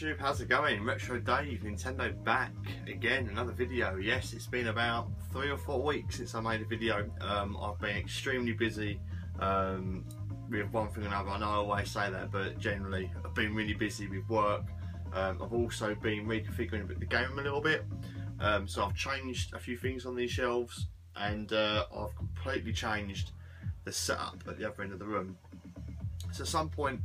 YouTube, how's it going? Retro Dave, Nintendo back again, another video. Yes, it's been about 3 or 4 weeks since I made a video. I've been extremely busy with one thing or another. I know I always say that, but generally I've been really busy with work. I've also been reconfiguring the game a little bit. So I've changed a few things on these shelves, and I've completely changed the setup at the other end of the room. So at some point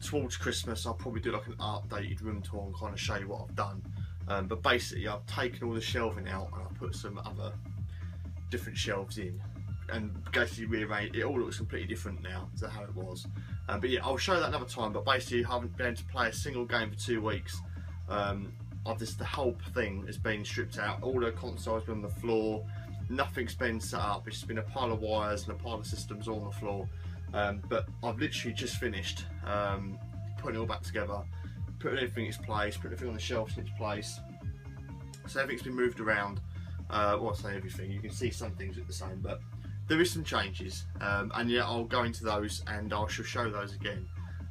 towards Christmas I'll probably do like an updated room tour and kind of show you what I've done. But basically I've taken all the shelving out and I've put some other different shelves in and basically rearranged. It all looks completely different now to how it was. But yeah, I'll show that another time. But basically I haven't been able to play a single game for 2 weeks. The whole thing has been stripped out. All the consoles been on the floor. Nothing's been set up. It's just been a pile of wires and a pile of systems all on the floor. But I've literally just finished putting it all back together, putting everything in its place, putting everything on the shelves in its place. So everything's been moved around. Well, I say everything, you can see some things look the same, but there is some changes. And yeah, I'll go into those and I shall show those again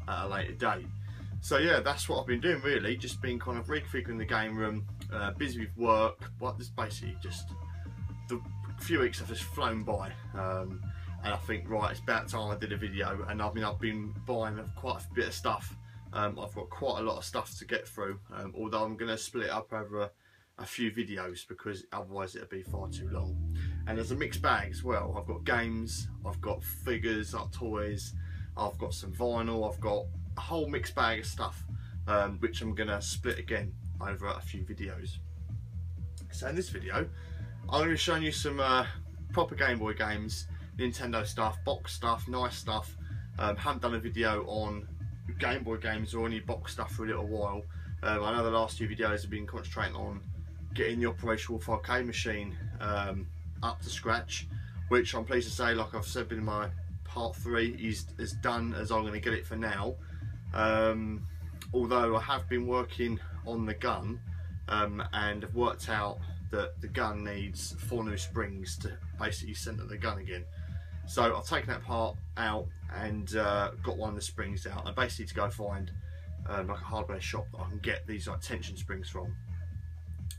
at a later date. So yeah, that's what I've been doing really, just been kind of reconfiguring the game room, busy with work, but this basically just, the few weeks have just flown by. And I think, right, it's about time I did a video. And I've been buying quite a bit of stuff. I've got quite a lot of stuff to get through, although I'm going to split it up over a few videos because otherwise it'll be far too long. And there's a mixed bag as well. I've got games, I've got figures, like toys, I've got some vinyl, I've got a whole mixed bag of stuff, which I'm going to split again over a few videos. So in this video, I'm going to be showing you some proper Game Boy games, Nintendo stuff, box stuff, nice stuff. Haven't done a video on Game Boy games or any box stuff for a little while. I know the last few videos have been concentrating on getting the Operation Wolf arcade machine up to scratch, which I'm pleased to say, like I've said in my part 3, is as done as I'm going to get it for now. Although I have been working on the gun and have worked out that the gun needs 4 new springs to basically center the gun again. So I've taken that part out and got one of the springs out. I basically need to go find like a hardware shop that I can get these like tension springs from.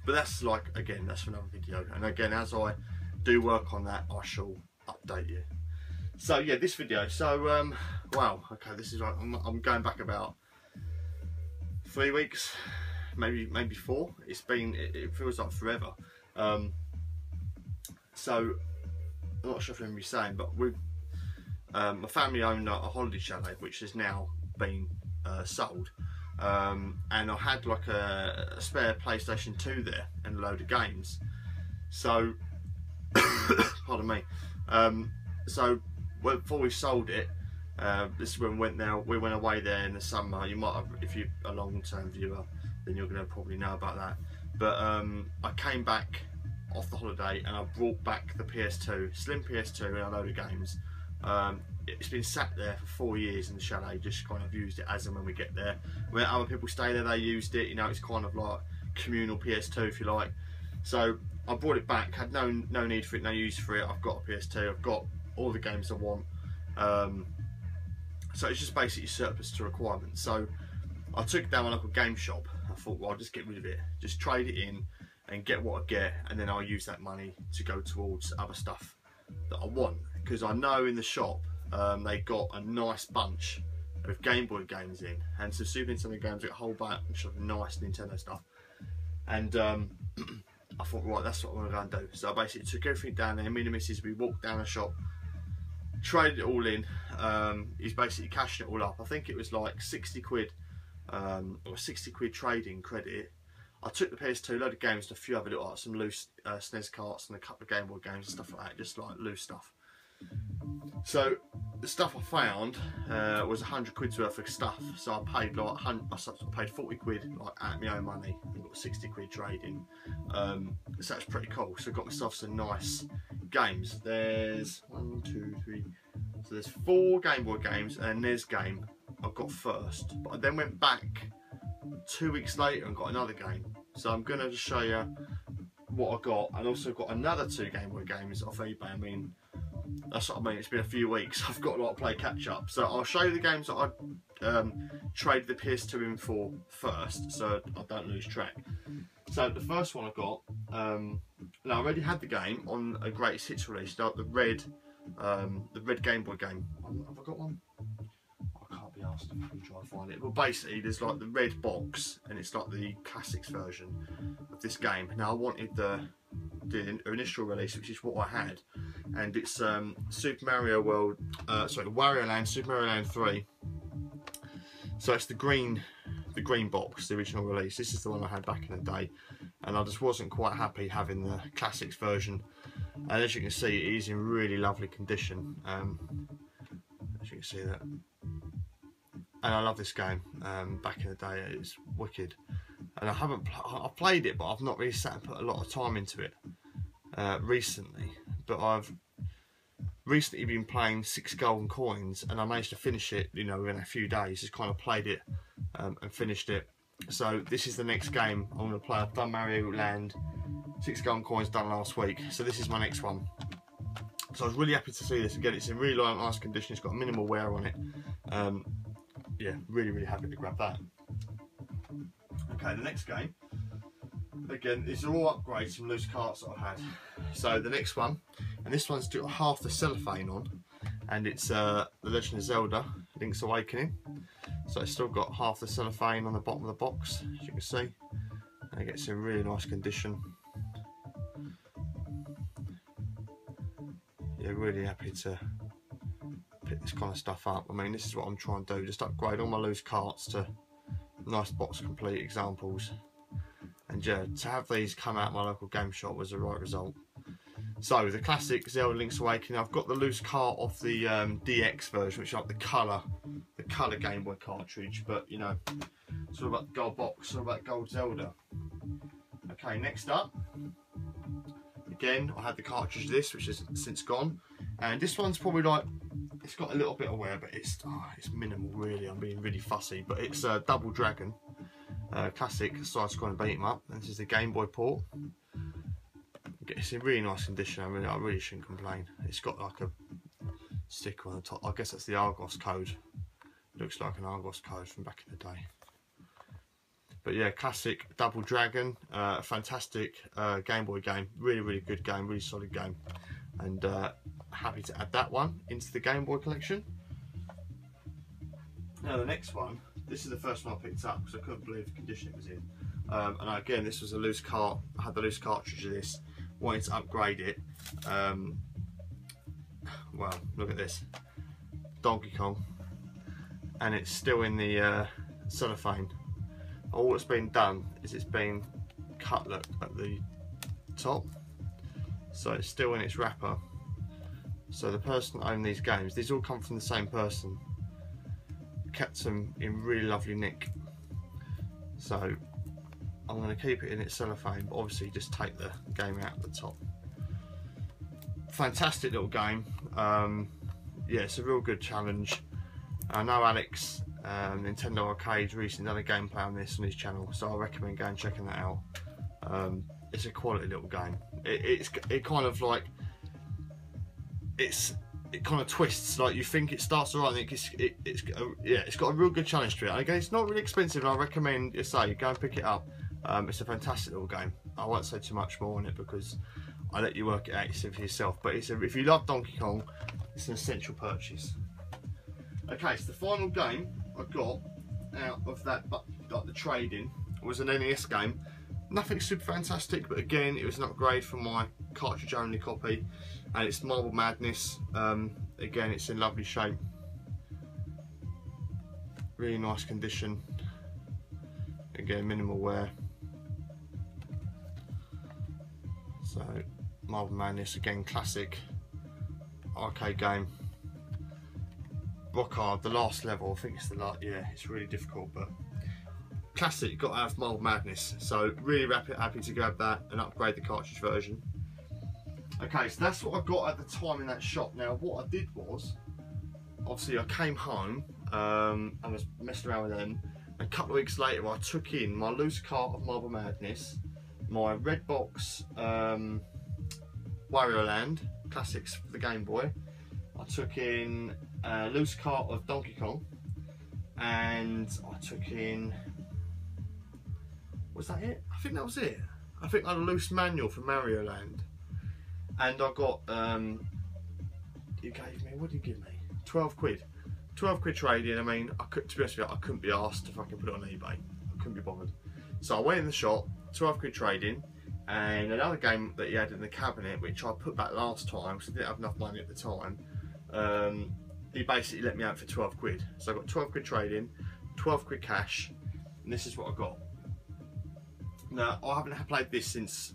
But that's like, again, that's for another video. And again, as I do work on that, I shall update you. So yeah, this video. So wow, okay, this is like I'm going back about 3 weeks, maybe 4. It's been, it feels like forever. So I'm not sure if I'm going to be saying, but my family owned a holiday chalet which has now been sold, and I had like a spare PlayStation 2 there and a load of games. So pardon me. So before we sold it, this is when we went away there in the summer. You might have, if you're a long-term viewer, then you're going to probably know about that. But I came back off the holiday and I brought back the PS2, slim PS2 and a load of games. It's been sat there for 4 years in the chalet, just kind of used it as and when we get there. When other people stay there, they used it, you know, it's kind of like communal PS2 if you like. So I brought it back, had no need for it, no use for it. I've got a PS2, I've got all the games I want. So it's just basically surplus to requirements. So I took it down my local game shop. I thought, well, I'll just get rid of it, just trade it in and get what I get, and then I'll use that money to go towards other stuff that I want. Because I know in the shop they got a nice bunch of Game Boy games in, and some Super Nintendo games, got a whole bunch of nice Nintendo stuff. And I thought, right, that's what I'm going to do. So I basically took everything down there. Me and the missus, we walked down the shop, traded it all in. He's basically cashing it all up. I think it was like 60 quid, or 60 quid trading credit. I took the PS2, load of games, and a few other little, like some loose SNES carts and a couple of Game Boy games and stuff like that, just like loose stuff. So the stuff I found was 100 quid's worth of stuff. So I paid like I paid 40 quid like out of my own money and got 60 quid trading. So that's pretty cool. So I got myself some nice games. There's 1, 2, 3. So there's 4 Game Boy games and a NES game I got first. But I then went back 2 weeks later and got another game. So I'm going to just show you what I got, and also got another 2 Game Boy games off eBay. I mean, That's what I mean, it's been a few weeks. I've got a lot to play catch up. So I'll show you the games that I traded the PS2 in for first, so I don't lose track. So the first one I got, now I already had the game on a Greatest Hits release, like the red Game Boy game. Have I got one? I can't be asked if I can try and find it. But basically, there's like the red box, and it's like the classics version of this game. Now I wanted the initial release, which is what I had, and it's Super Mario World, Wario Land, Super Mario Land 3. So it's the green box, the original release. This is the one I had back in the day, and I just wasn't quite happy having the classics version. And as you can see, it is in really lovely condition. As you can see that, and I love this game. Back in the day, it's wicked. And I've played it, but I've not really sat and put a lot of time into it recently. But I've recently been playing 6 Golden Coins, and I managed to finish it, you know, in a few days. Just kind of played it and finished it. So this is the next game I'm going to play. I've done Mario Land, 6 Golden Coins done last week. So this is my next one. So I was really happy to see this again. It's in really nice condition. It's got minimal wear on it. Yeah, really happy to grab that. Okay, the next game, again, these are all upgrades from loose carts that I've had. So the next one, and this one's got half the cellophane on, and it's The Legend of Zelda, Link's Awakening. So it's still got half the cellophane on the bottom of the box, as you can see, and it gets in really nice condition. Yeah, really happy to pick this kind of stuff up. I mean, this is what I'm trying to do, just upgrade all my loose carts to nice box complete examples, and yeah, to have these come out of my local game shop was the right result. So the classic Zelda Link's Awakening, I've got the loose cart off the DX version, which is like the colour Game Boy cartridge, but you know, it's all about the gold box, all about gold Zelda. Okay, next up, again, I had the cartridge of this, which is since gone, and this one's probably like, it's got a little bit of wear, but it's minimal really. I'm being really fussy, but it's Double Dragon, classic side-scrolling beat 'em up. And this is the Game Boy port. It's in really nice condition. I really shouldn't complain. It's got like a sticker on the top. I guess that's the Argos code. Looks like an Argos code from back in the day. But yeah, classic Double Dragon, fantastic Game Boy game. Really good game, really solid game, and happy to add that one into the Game Boy collection. Now the next one, this is the first one I picked up because I couldn't believe the condition it was in. And again, this was a loose cart. I had the loose cartridge of this, wanted to upgrade it. Well, look at this, Donkey Kong, and it's still in the cellophane. All that's been done is it's been cut, look, at the top, so it's still in its wrapper. So the person that owned these games, these all come from the same person, kept them in really lovely nick. So I'm going to keep it in its cellophane, but obviously just take the game out at the top. Fantastic little game. Yeah, it's a real good challenge. I know Alex, Nintendo Arcade, recently done a gameplay on this on his channel, so I recommend going and checking that out. It's a quality little game. It kind of like, it kind of twists. Like, you think it starts alright, I think it's got a real good challenge to it. And again, it's not really expensive, and I recommend you go and pick it up. It's a fantastic little game. I won't say too much more on it because I let you work it out for yourself. But if you love Donkey Kong, it's an essential purchase. Okay, so the final game I got out of that, like the trade-in, was an NES game. Nothing super fantastic, but again, it was an upgrade from my cartridge-only copy, and it's Marble Madness. Again, it's in lovely shape, really nice condition. Again, minimal wear. So, Marble Madness, again, classic arcade game. Rock hard, the last level, I think it's the last, yeah, it's really difficult, but classic, got to have Marble Madness. So really happy to grab that and upgrade the cartridge version. Okay, so that's what I got at the time in that shop. Now what I did was, obviously I came home and was messing around with them. A couple of weeks later I took in my loose cart of Marble Madness, my red box Wario Land, classics for the Game Boy. I took in a loose cart of Donkey Kong, and I took in, was that it? I think that was it. I think I had a loose manual for Mario Land, and I got, you gave me, what did you give me? 12 quid. 12 quid trading. I mean, to be honest with you, I couldn't be asked to fucking put it on eBay. I couldn't be bothered. So I went in the shop, 12 quid trading, and another game that he had in the cabinet, which I put back last time because I didn't have enough money at the time. He basically let me out for 12 quid. So I got 12 quid trading, 12 quid cash, and this is what I got. Now, I haven't played this since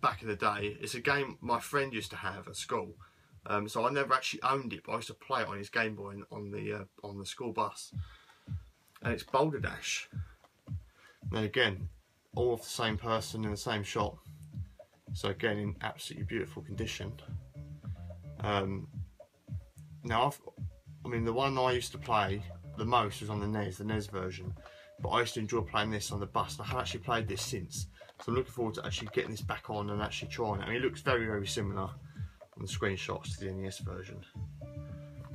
back in the day. It's a game my friend used to have at school. So I never actually owned it, but I used to play it on his Game Boy on the school bus. And it's Boulder Dash. Now again, all of the same person in the same shop. So again, in absolutely beautiful condition. Now, I mean, the one I used to play the most was on the NES version. But I used to enjoy playing this on the bus. And I haven't actually played this since. So I'm looking forward to actually getting this back on and actually trying it. I mean, it looks very, very similar on the screenshots to the NES version.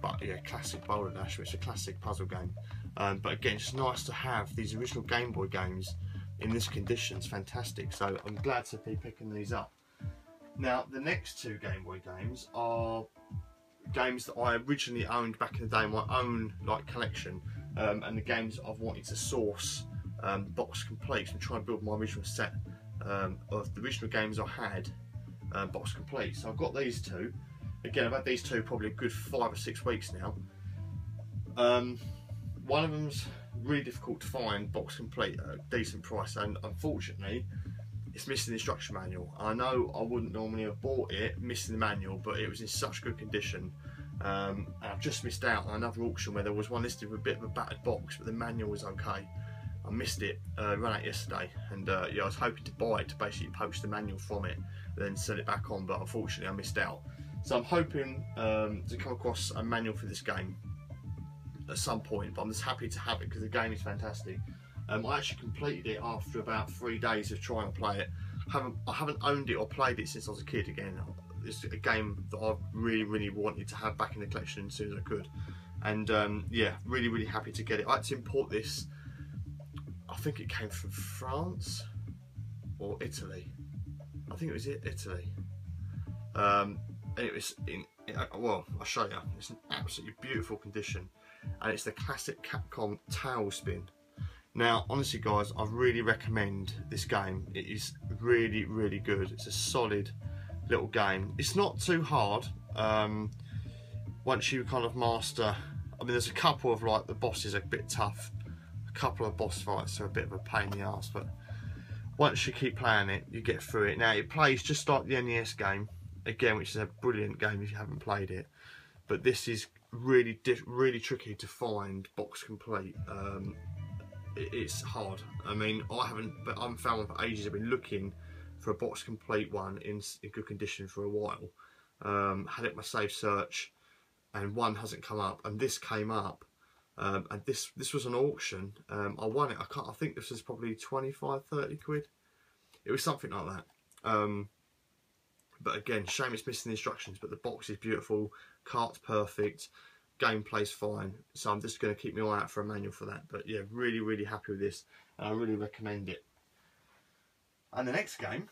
But yeah, classic Boulder Dash, which is a classic puzzle game. But again, it's just nice to have these original Game Boy games in this condition. It's fantastic. So I'm glad to be picking these up. Now, the next two Game Boy games are games that I originally owned back in the day in my own collection, and the games I've wanted to source box complete and try and build my original set of the original games I had box complete. So I've got these two. Again, I've had these two probably a good 5 or 6 weeks now. One of them's really difficult to find box complete at a decent price, and unfortunately it's missing the instruction manual. I know I wouldn't normally have bought it missing the manual, but it was in such good condition, and I've just missed out on another auction where there was one listed with a bit of a battered box, but the manual was okay. I missed it, ran out yesterday, and yeah, I was hoping to buy it to basically poach the manual from it, then sell it back on, but unfortunately I missed out. So I'm hoping to come across a manual for this game at some point, but I'm just happy to have it because the game is fantastic. I actually completed it after about 3 days of trying to play it. I haven't owned it or played it since I was a kid. Again, it's a game that I really wanted to have back in the collection as soon as I could, and yeah, really happy to get it. I had to import this. I think it came from France or Italy. I think it was Italy. And it was well, I'll show you. It's an absolutely beautiful condition, and it's the classic Capcom Tailspin. Now, honestly guys, I really recommend this game. It is really good. It's a solid little game. It's not too hard once you kind of master. I mean, there's a couple of the bosses are a bit tough. A couple of boss fights are a bit of a pain in the ass, but once you keep playing it, you get through it. Now, it plays just like the NES game, again, which is a brilliant game if you haven't played it. But this is really tricky to find box complete. It's hard. I mean, I haven't found one for ages. I've been looking for a box complete one in good condition for a while. Had it in my save search, and one hasn't come up, and this came up, and this was an auction. I won it. I think this was probably 25-30 quid. It was something like that. But again, shame it's missing the instructions, but the box is beautiful, cart's perfect, gameplay's fine, so I'm just going to keep my eye out for a manual for that. But yeah, really happy with this, and I really recommend it. And the next game,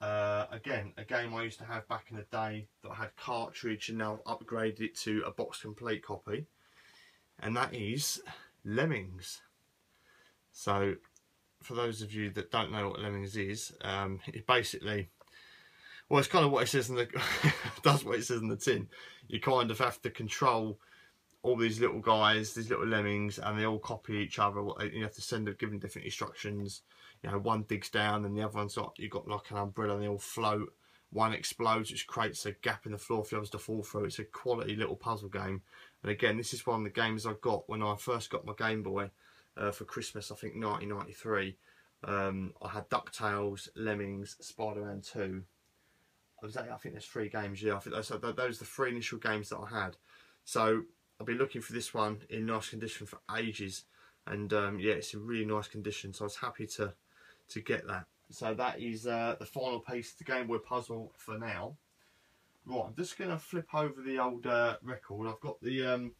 again, a game I used to have back in the day that I had cartridge, and now I've upgraded it to a box complete copy, and that is Lemmings. So for those of you that don't know what Lemmings is, it basically, well, it's kind of what it says in the does what it says in the tin. You kind of have to control all these little guys, these little lemmings, and they all copy each other. You have to give them different instructions. You know, one digs down, and the other one's got, you've got like an umbrella, and they all float. One explodes, which creates a gap in the floor for the others to fall through. It's a quality little puzzle game. And again, this is one of the games I got when I first got my Game Boy for Christmas, I think 1993. I had DuckTales, Lemmings, Spider-Man 2. I think there's 3 games, yeah. I think those are the 3 initial games that I had. So I've been looking for this one in nice condition for ages, and yeah, it's in really nice condition. So I was happy to get that. So that is the final piece of the Game Boy puzzle for now. Right, I'm just going to flip over the old record. I've got the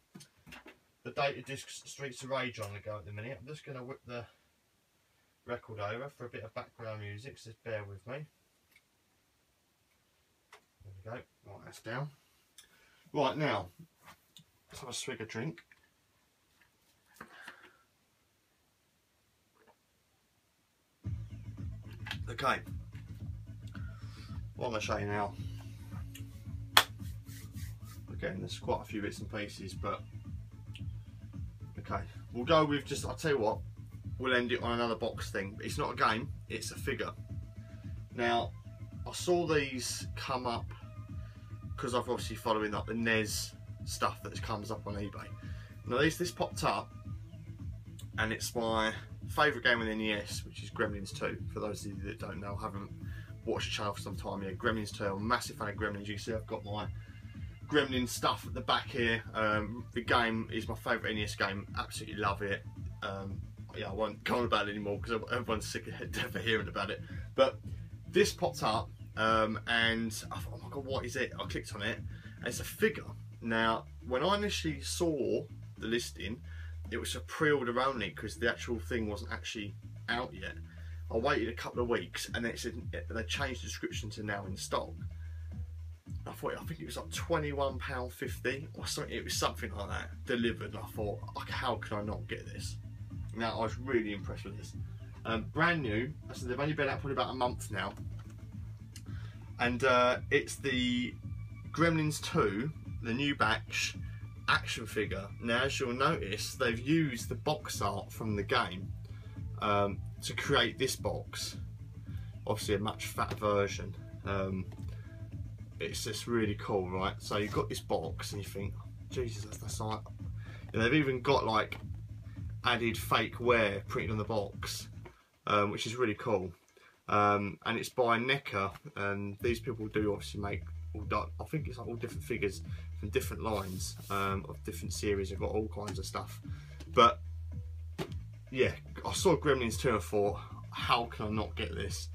data disc Streets of Rage on the go at the minute. I'm just going to whip the record over for a bit of background music, so just bear with me. There we go. Right, that's down. Right, now, let's have a swig of drink. Okay, what I'm going to show you now. Again, there's quite a few bits and pieces, but okay, we'll go with just, I'll tell you what, we'll end it on another box thing. It's not a game, it's a figure. Now, I saw these come up because I've obviously following up the NES stuff that comes up on eBay. Now this popped up, and it's my favourite game on the NES, which is Gremlins 2. For those of you that don't know, I haven't watched the channel for some time yet. Gremlins 2, I'm a massive fan of Gremlins. You can see I've got my Gremlins stuff at the back here. The game is my favourite NES game, absolutely love it. Yeah, I won't go on about it anymore because everyone's sick of death of hearing about it. But this popped up, and I thought, oh my god, what is it? I clicked on it, and it's a figure. Now, when I initially saw the listing, it was a pre-order only because the actual thing wasn't actually out yet. I waited a couple of weeks, and it said they changed the description to now in stock. I think it was like £21.50 or something. It was something like that delivered. And I thought, okay, how can I not get this? Now I was really impressed with this. Brand new. So they've only been out probably about a month now, and it's the Gremlins 2, the new batch action figure. Now, as you'll notice, they've used the box art from the game to create this box. Obviously, a much fatter version. It's just really cool, right? So you've got this box, and you think, Jesus, that's like. And they've even got like added fake wear printed on the box, which is really cool. And it's by NECA, and these people do obviously make I think it's like all different figures from different lines of different series. They've got all kinds of stuff. But yeah, I saw Gremlins 2 and I thought, how can I not get this?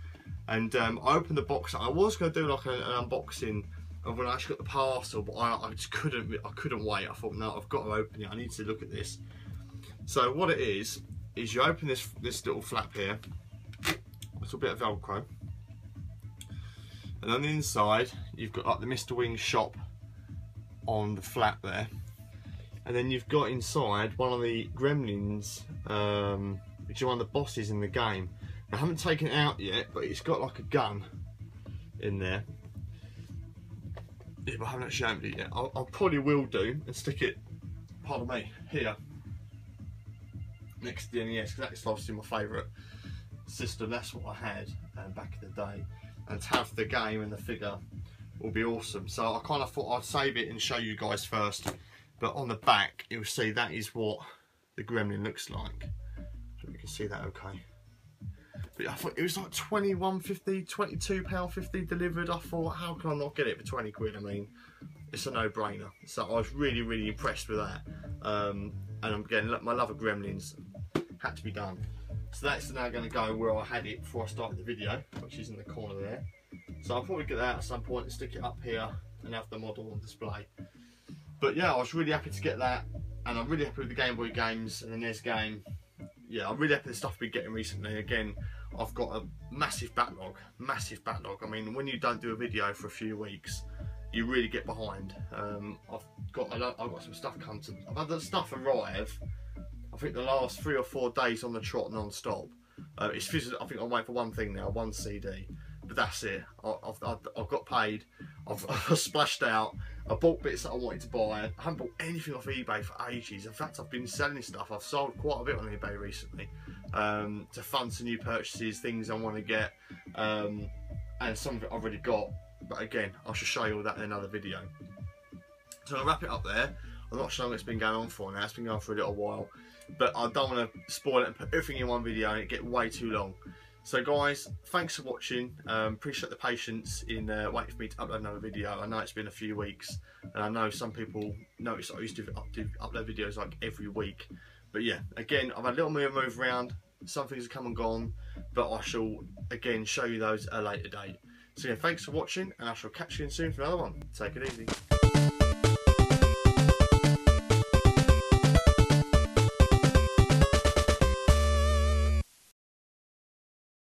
And I opened the box. I was going to do like an unboxing of when I actually got the parcel, but I just couldn't wait. I thought, no, I've got to open it. I need to look at this. So what it is you open this little flap here. It's a bit of Velcro. And on the inside, you've got like the Mr. Wing shop on the flap there. And then you've got inside one of the Gremlins, which is one of the bosses in the game. I haven't taken it out yet, but it's got like a gun in there. Yeah, but I haven't actually opened it yet. I probably will do and stick it, pardon me, here next to the NES, because that's obviously my favourite system. That's what I had back in the day, and to have the game and the figure will be awesome. So I kind of thought I'd save it and show you guys first. But on the back, you'll see that is what the Gremlin looks like. So you can see that okay. But I thought it was like £21.50, £22.50 delivered. I thought, how can I not get it for 20 quid? I mean, it's a no-brainer. So I was really, really impressed with that. And I'm getting my love of Gremlins had to be done. So that's now going to go where I had it before I started the video, which is in the corner there. So I'll probably get that at some point and stick it up here and have the model on display. But yeah, I was really happy to get that, and I'm really happy with the Game Boy games and the NES game. Yeah, I'm really happy with the stuff I've been getting recently. Again, I've got a massive backlog, massive backlog. I mean, when you don't do a video for a few weeks, you really get behind. I've got some stuff come to. I've had the stuff arrive. I think the last 3 or 4 days on the trot non-stop. It's physical. I think I'm waiting for one thing now, one CD. But that's it. I've got paid. I've splashed out. I bought bits that I wanted to buy. I haven't bought anything off eBay for ages. In fact, I've been selling stuff. I've sold quite a bit on eBay recently to fund some new purchases, things I want to get, and some of it I've already got. But again, I shall show you all that in another video. So I'll wrap it up there. I'm not sure how long it's been going on for now. It's been going for a little while, but I don't want to spoil it and put everything in one video and it get way too long. So guys, thanks for watching. Appreciate the patience in waiting for me to upload another video. I know it's been a few weeks, and I know some people notice I used to upload videos like every week. But yeah, again, I've had a little move around. Some things have come and gone, but I shall again show you those at a later date. So yeah, thanks for watching, and I shall catch you soon for another one. Take it easy.